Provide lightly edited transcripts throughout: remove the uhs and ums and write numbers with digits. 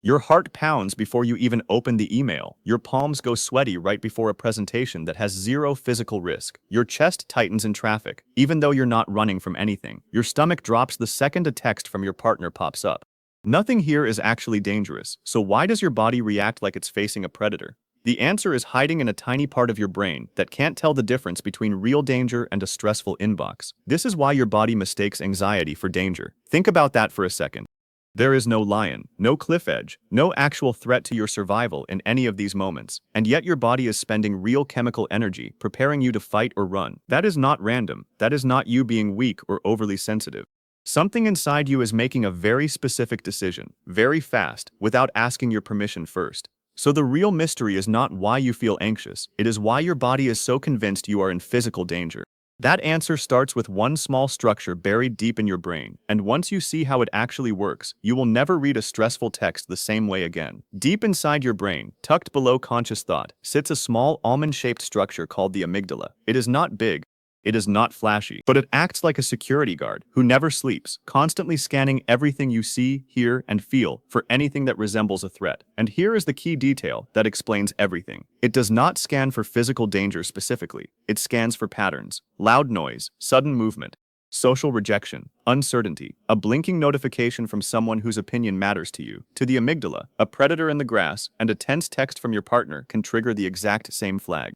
Your heart pounds before you even open the email. Your palms go sweaty right before a presentation that has zero physical risk. Your chest tightens in traffic, even though you're not running from anything. Your stomach drops the second a text from your partner pops up. Nothing here is actually dangerous, so why does your body react like it's facing a predator? The answer is hiding in a tiny part of your brain that can't tell the difference between real danger and a stressful inbox. This is why your body mistakes anxiety for danger. Think about that for a second. There is no lion, no cliff edge, no actual threat to your survival in any of these moments, and yet your body is spending real chemical energy preparing you to fight or run. That is not random. That is not you being weak or overly sensitive. Something inside you is making a very specific decision, very fast, without asking your permission first. So the real mystery is not why you feel anxious, it is why your body is so convinced you are in physical danger. That answer starts with one small structure buried deep in your brain, and once you see how it actually works, you will never read a stressful text the same way again. Deep inside your brain, tucked below conscious thought, sits a small almond-shaped structure called the amygdala. It is not big. It is not flashy, but it acts like a security guard who never sleeps, constantly scanning everything you see, hear, and feel for anything that resembles a threat. And here is the key detail that explains everything. It does not scan for physical danger specifically. It scans for patterns, loud noise, sudden movement, social rejection, uncertainty, a blinking notification from someone whose opinion matters to you. To the amygdala, a predator in the grass and a tense text from your partner can trigger the exact same flag.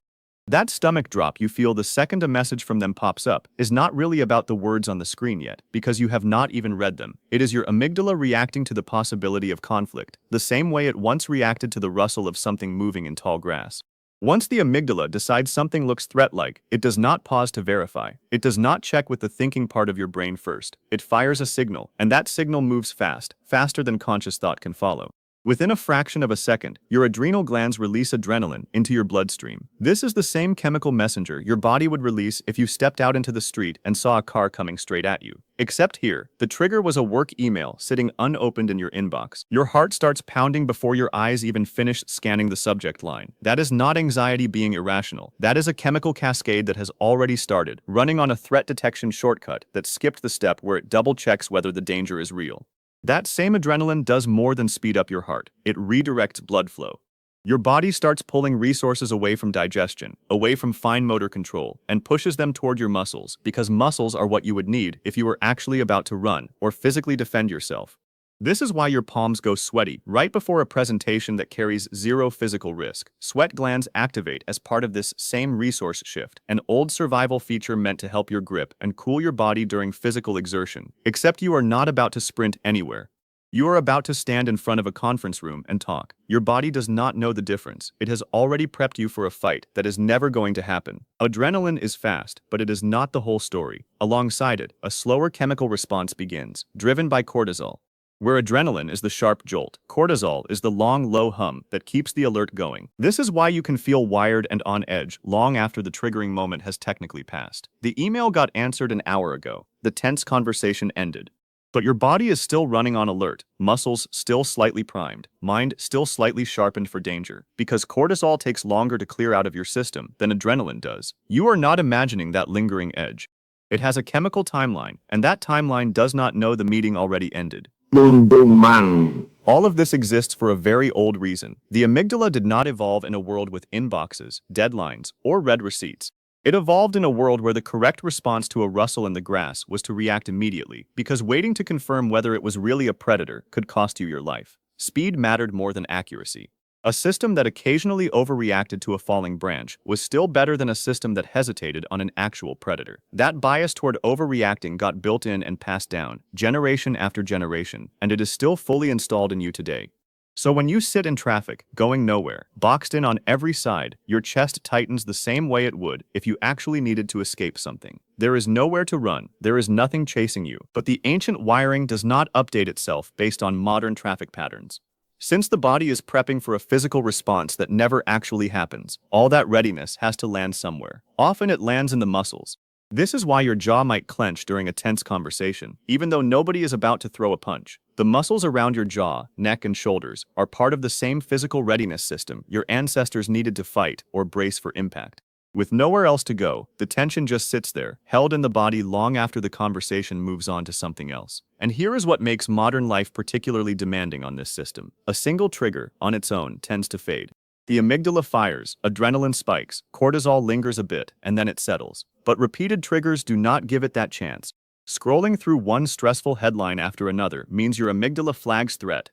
That stomach drop you feel the second a message from them pops up is not really about the words on the screen yet, because you have not even read them. It is your amygdala reacting to the possibility of conflict, the same way it once reacted to the rustle of something moving in tall grass. Once the amygdala decides something looks threat-like, it does not pause to verify. It does not check with the thinking part of your brain first. It fires a signal, and that signal moves fast, faster than conscious thought can follow. Within a fraction of a second, your adrenal glands release adrenaline into your bloodstream. This is the same chemical messenger your body would release if you stepped out into the street and saw a car coming straight at you. Except here, the trigger was a work email sitting unopened in your inbox. Your heart starts pounding before your eyes even finish scanning the subject line. That is not anxiety being irrational. That is a chemical cascade that has already started, running on a threat detection shortcut that skipped the step where it double-checks whether the danger is real. That same adrenaline does more than speed up your heart. It redirects blood flow. Your body starts pulling resources away from digestion, away from fine motor control, and pushes them toward your muscles, because muscles are what you would need if you were actually about to run or physically defend yourself. This is why your palms go sweaty right before a presentation that carries zero physical risk. Sweat glands activate as part of this same resource shift, an old survival feature meant to help your grip and cool your body during physical exertion. Except you are not about to sprint anywhere. You are about to stand in front of a conference room and talk. Your body does not know the difference. It has already prepped you for a fight that is never going to happen. Adrenaline is fast, but it is not the whole story. Alongside it, a slower chemical response begins, driven by cortisol. Where adrenaline is the sharp jolt, cortisol is the long, low hum that keeps the alert going. This is why you can feel wired and on edge long after the triggering moment has technically passed. The email got answered an hour ago. The tense conversation ended. But your body is still running on alert, muscles still slightly primed, mind still slightly sharpened for danger, because cortisol takes longer to clear out of your system than adrenaline does. You are not imagining that lingering edge. It has a chemical timeline, and that timeline does not know the meeting already ended. Boom boom man. All of this exists for a very old reason. The amygdala did not evolve in a world with inboxes, deadlines, or read receipts. It evolved in a world where the correct response to a rustle in the grass was to react immediately, because waiting to confirm whether it was really a predator could cost you your life. Speed mattered more than accuracy. A system that occasionally overreacted to a falling branch was still better than a system that hesitated on an actual predator. That bias toward overreacting got built in and passed down, generation after generation, and it is still fully installed in you today. So when you sit in traffic, going nowhere, boxed in on every side, your chest tightens the same way it would if you actually needed to escape something. There is nowhere to run, there is nothing chasing you, but the ancient wiring does not update itself based on modern traffic patterns. Since the body is prepping for a physical response that never actually happens, all that readiness has to land somewhere. Often it lands in the muscles. This is why your jaw might clench during a tense conversation, even though nobody is about to throw a punch. The muscles around your jaw, neck, and shoulders are part of the same physical readiness system your ancestors needed to fight or brace for impact. With nowhere else to go, the tension just sits there, held in the body long after the conversation moves on to something else. And here is what makes modern life particularly demanding on this system. A single trigger, on its own, tends to fade. The amygdala fires, adrenaline spikes, cortisol lingers a bit, and then it settles. But repeated triggers do not give it that chance. Scrolling through one stressful headline after another means your amygdala flags threat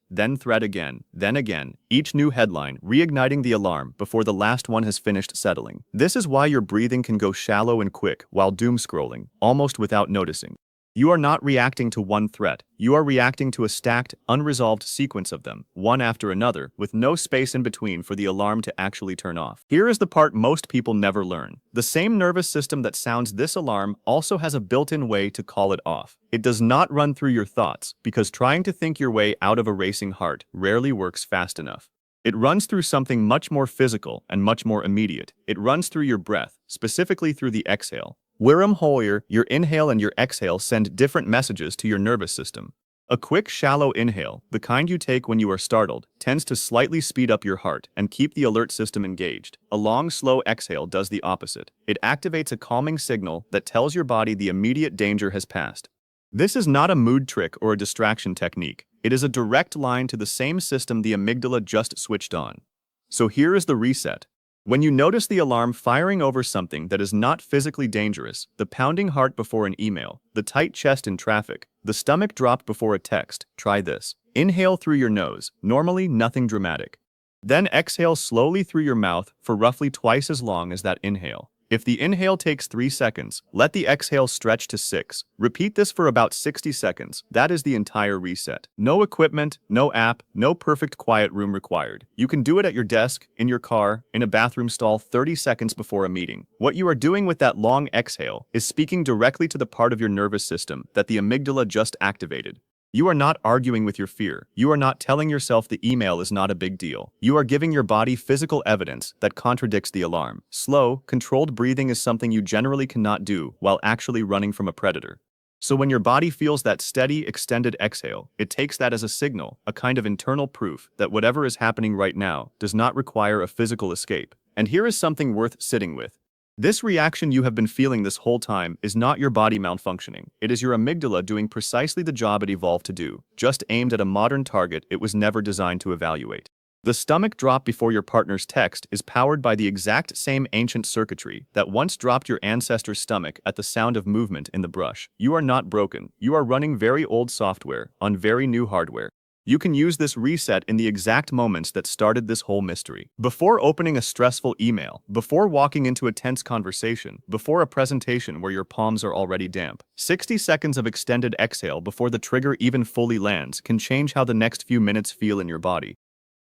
again, then again, each new headline reigniting the alarm before the last one has finished settling. This is why your breathing can go shallow and quick while doom scrolling, almost without noticing. You are not reacting to one threat, you are reacting to a stacked, unresolved sequence of them, one after another, with no space in between for the alarm to actually turn off. Here is the part most people never learn. The same nervous system that sounds this alarm also has a built-in way to call it off. It does not run through your thoughts, because trying to think your way out of a racing heart rarely works fast enough. It runs through something much more physical and much more immediate. It runs through your breath, specifically through the exhale. Wirham Hoyer, your inhale and your exhale send different messages to your nervous system. A quick, shallow inhale, the kind you take when you are startled, tends to slightly speed up your heart and keep the alert system engaged. A long, slow exhale does the opposite. It activates a calming signal that tells your body the immediate danger has passed. This is not a mood trick or a distraction technique. It is a direct line to the same system the amygdala just switched on. So here is the reset. When you notice the alarm firing over something that is not physically dangerous, the pounding heart before an email, the tight chest in traffic, the stomach drop before a text, try this. Inhale through your nose, normally nothing dramatic. Then exhale slowly through your mouth for roughly twice as long as that inhale. If the inhale takes 3 seconds, let the exhale stretch to 6. Repeat this for about 60 seconds. That is the entire reset. No equipment, no app, no perfect quiet room required. You can do it at your desk, in your car, in a bathroom stall 30 seconds before a meeting. What you are doing with that long exhale is speaking directly to the part of your nervous system that the amygdala just activated. You are not arguing with your fear. You are not telling yourself the email is not a big deal. You are giving your body physical evidence that contradicts the alarm. Slow, controlled breathing is something you generally cannot do while actually running from a predator. So when your body feels that steady, extended exhale, it takes that as a signal, a kind of internal proof that whatever is happening right now does not require a physical escape. And here is something worth sitting with. This reaction you have been feeling this whole time is not your body malfunctioning. It is your amygdala doing precisely the job it evolved to do, just aimed at a modern target it was never designed to evaluate. The stomach drop before your partner's text is powered by the exact same ancient circuitry that once dropped your ancestor's stomach at the sound of movement in the brush. You are not broken. You are running very old software on very new hardware. You can use this reset in the exact moments that started this whole mystery. Before opening a stressful email, before walking into a tense conversation, before a presentation where your palms are already damp. 60 seconds of extended exhale before the trigger even fully lands can change how the next few minutes feel in your body.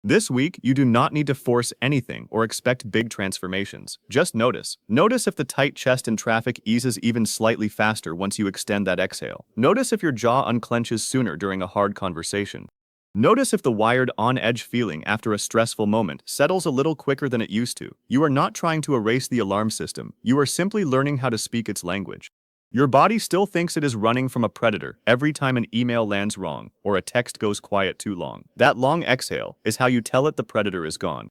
This week, you do not need to force anything or expect big transformations. Just notice. Notice if the tight chest in traffic eases even slightly faster once you extend that exhale. Notice if your jaw unclenches sooner during a hard conversation. Notice if the wired on-edge feeling after a stressful moment settles a little quicker than it used to. You are not trying to erase the alarm system. You are simply learning how to speak its language. Your body still thinks it is running from a predator every time an email lands wrong or a text goes quiet too long. That long exhale is how you tell it the predator is gone.